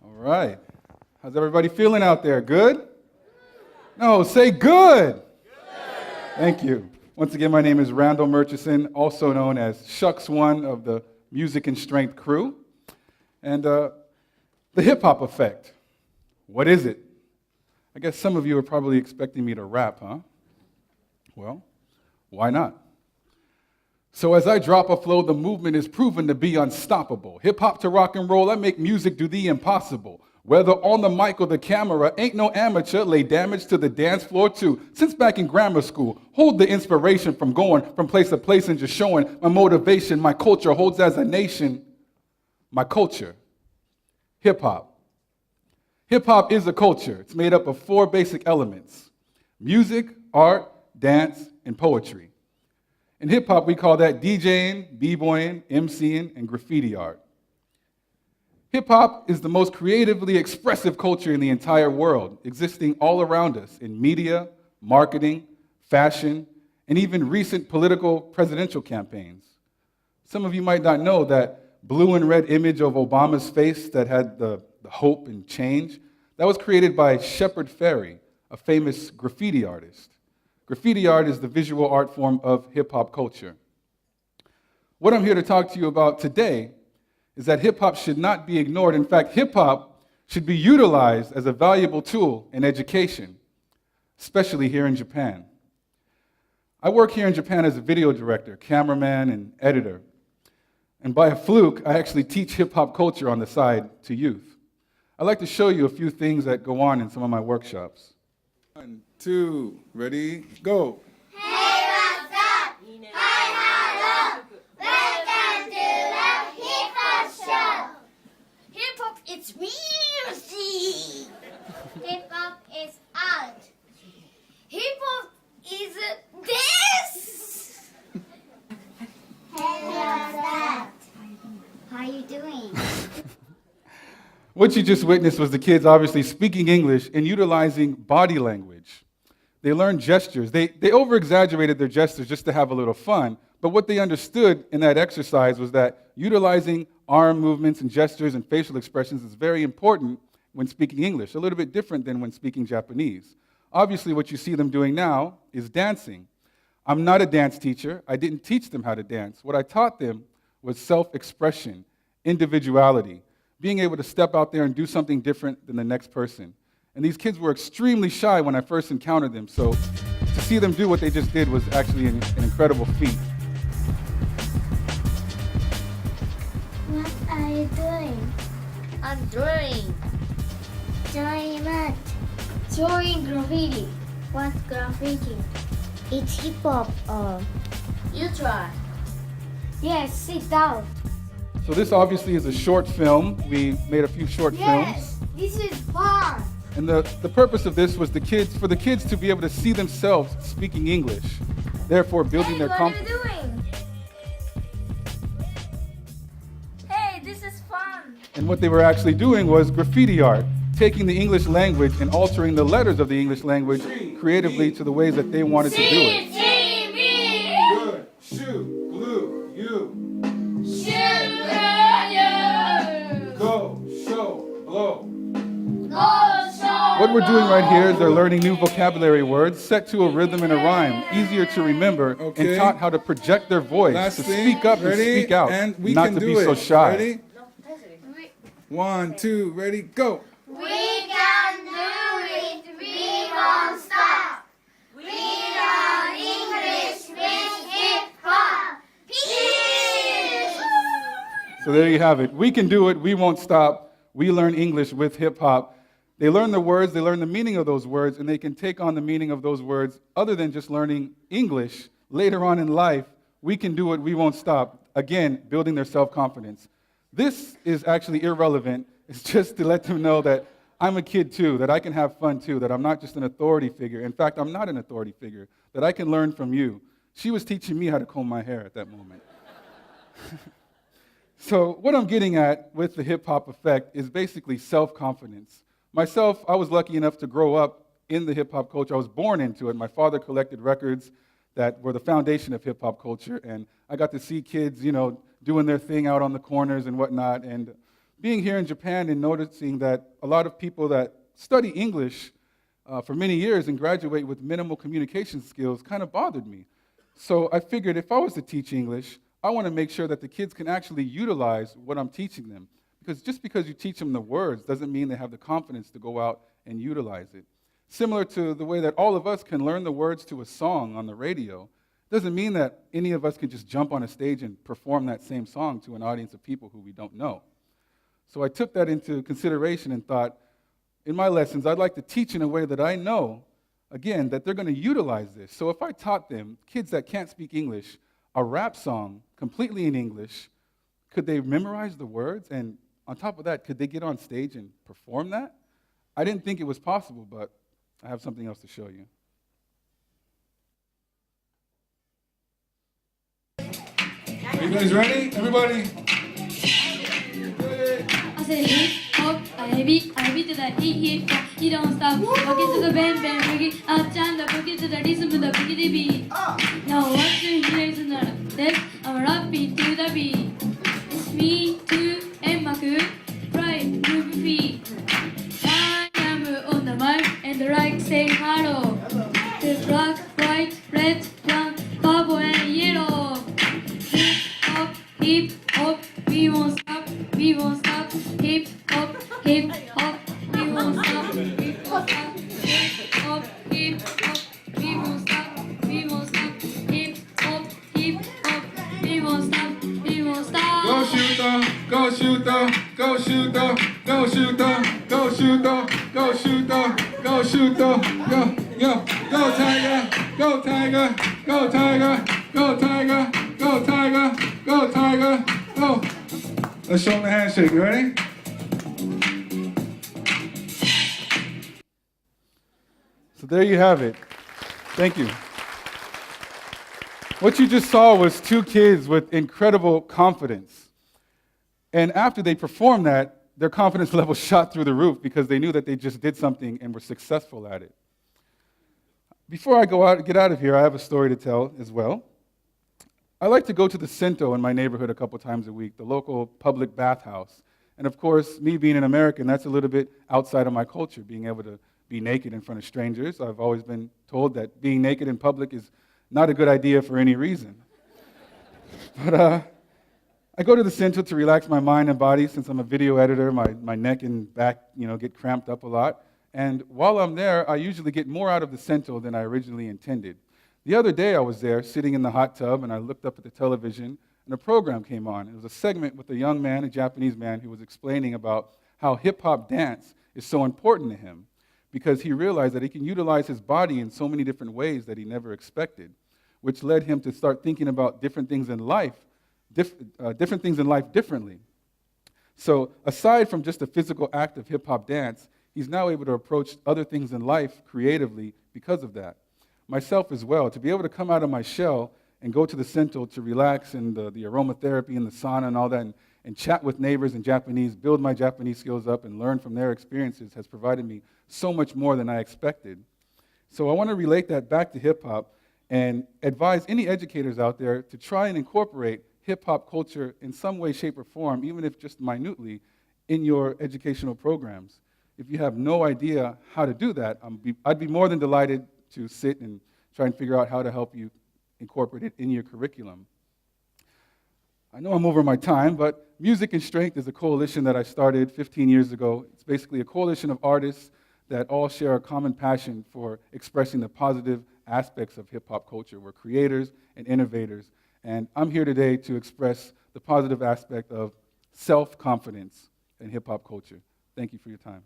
All right. How's everybody feeling out there? Good? No, say good. Thank you. Once again, my name is Randall Murchison, also known as Shux1 of the Music&Strength crew. And the hip-hop effect. What is it? I guess some of you are probably expecting me to rap, huh? Well, why not? So as I drop a flow, the movement is proven to be unstoppable. Hip-hop to rock and roll, I make music do the impossible. Whether on the mic or the camera, ain't no amateur, lay damage to the dance floor too. Since back in grammar school, hold the inspiration from going from place to place and just showing my motivation, my culture holds as a nation, my culture, hip-hop. Hip-hop is a culture. It's made up of 4 basic elements: music, art, dance, and poetry. In hip-hop, we call that DJing, b-boying, MCing, and graffiti art. Hip-hop is the most creatively expressive culture in the entire world, existing all around us in media, marketing, fashion, and even recent political presidential campaigns. Some of you might not know that blue and red image of Obama's face that had the hope and change, that was created by Shepard Fairey, a famous graffiti artist. Graffiti art is the visual art form of hip-hop culture. What I'm here to talk to you about today is that hip-hop should not be ignored. In fact, hip-hop should be utilized as a valuable tool in education, especially here in Japan. I work here in Japan as a video director, cameraman, and editor. And by a fluke, I actually teach hip-hop culture on the side to youth. I'd like to show you a few things that go on in some of my workshops. 1, 2, ready, go. Hey, what's up? Hi, hello. Welcome to the Hip Hop Show. Hip Hop is music. Hip Hop is art. Hip Hop is this. Hey, what's up? How are you doing? What you just witnessed was the kids obviously speaking English and utilizing body language. They learned gestures. They over-exaggerated their gestures just to have a little fun, but what they understood in that exercise was that utilizing arm movements and gestures and facial expressions is very important when speaking English, a little bit different than when speaking Japanese. Obviously, what you see them doing now is dancing. I'm not a dance teacher. I didn't teach them how to dance. What I taught them was self-expression, individuality, being able to step out there and do something different than the next person. And these kids were extremely shy when I first encountered them, so to see them do what they just did was actually an incredible feat. What are you doing? I'm drawing. Drawing what? Drawing graffiti. What's graffiti? It's hip hop. You try. Yes, sit down. So this obviously is a short film. We made a few short films. Yes, this is fun. And the purpose of this was for the kids to be able to see themselves speaking English, therefore building their confidence. What are you doing? Hey, this is fun. And what they were actually doing was graffiti art, taking the English language and altering the letters of the English language creatively to the ways that they wanted to do it. Good. Shoe, glue, you. Go, show, blow. What we're doing right here is they're learning new vocabulary words set to a rhythm and a rhyme, easier to remember, and taught how to project their voice, to speak up and speak out, and we not can to do be it. so shy. Ready? 1, 2, ready, go. We can do it. We won't stop. We learn English with hip hop. Peace. So there you have it. We can do it. We won't stop. We learn English with hip hop. They learn the words, they learn the meaning of those words, and they can take on the meaning of those words other than just learning English later on in life. We can do it. We won't stop. Again, building their self-confidence. This is actually irrelevant. It's just to let them know that I'm a kid too, that I can have fun too, that I'm not just an authority figure. In fact, I'm not an authority figure, that I can learn from you. She was teaching me how to comb my hair at that moment. So what I'm getting at with the hip-hop effect is basically self-confidence. Myself, I was lucky enough to grow up in the hip-hop culture. I was born into it. My father collected records that were the foundation of hip-hop culture, and I got to see kids, doing their thing out on the corners and whatnot, and being here in Japan and noticing that a lot of people that study English for many years and graduate with minimal communication skills kind of bothered me. So I figured if I was to teach English, I want to make sure that the kids can actually utilize what I'm teaching them. Because just because you teach them the words doesn't mean they have the confidence to go out and utilize it. Similar to the way that all of us can learn the words to a song on the radio, doesn't mean that any of us can just jump on a stage and perform that same song to an audience of people who we don't know. So I took that into consideration and thought, in my lessons, I'd like to teach in a way that I know, again, that they're going to utilize this. So if I taught them, kids that can't speak English, a rap song completely in English, could they memorize the words? And on top of that, could they get on stage and perform that? I didn't think it was possible, but I have something else to show you. Are you guys ready? Everybody? I say hip hop, I beat to the hip hop. You don't stop. Boogie to the bang bang boogie. Up and the boogie to the rhythm of the boogie beat. Now what you hear is none of this. I'm rapping to the beat. It's me too and Maku. Right, move feet. I am on the mic and the right say hello. The black, white, red, brown, purple and yellow. Hip hop, we won't stop, we won't stop. Hip hop, we won't stop, we won't stop. Hip hop, we won't stop, we won't stop. Hip hop, we won't stop, we won't stop. Go shooter, go shooter, go shooter, go shooter, go shooter, go shooter, go shooter, go Tiger, go Tiger, go Tiger, go Tiger, go Tiger, go Tiger, go. Let's show them the handshake. You ready? So there you have it. Thank you. What you just saw was two kids with incredible confidence. And after they performed that, their confidence level shot through the roof because they knew that they just did something and were successful at it. Before I get out of here, I have a story to tell as well. I like to go to the Sento in my neighborhood a couple times a week, the local public bathhouse. And of course, me being an American, that's a little bit outside of my culture, being able to be naked in front of strangers. I've always been told that being naked in public is not a good idea for any reason. But I go to the Sento to relax my mind and body. Since I'm a video editor, my neck and back get cramped up a lot. And while I'm there, I usually get more out of the Sento than I originally intended. The other day I was there sitting in the hot tub and I looked up at the television and a program came on. It was a segment with a young man, a Japanese man, who was explaining about how hip-hop dance is so important to him because he realized that he can utilize his body in so many different ways that he never expected, which led him to start thinking about different things in life differently. So aside from just the physical act of hip-hop dance, he's now able to approach other things in life creatively because of that. Myself as well, to be able to come out of my shell and go to the Sento to relax and the aromatherapy and the sauna and all that and chat with neighbors in Japanese, build my Japanese skills up and learn from their experiences has provided me so much more than I expected. So I want to relate that back to hip-hop and advise any educators out there to try and incorporate hip-hop culture in some way, shape, or form, even if just minutely, in your educational programs. If you have no idea how to do that, I'd be more than delighted to sit and try and figure out how to help you incorporate it in your curriculum. I know I'm over my time, but Music&Strength is a coalition that I started 15 years ago. It's basically a coalition of artists that all share a common passion for expressing the positive aspects of hip-hop culture. We're creators and innovators, and I'm here today to express the positive aspect of self-confidence in hip-hop culture. Thank you for your time.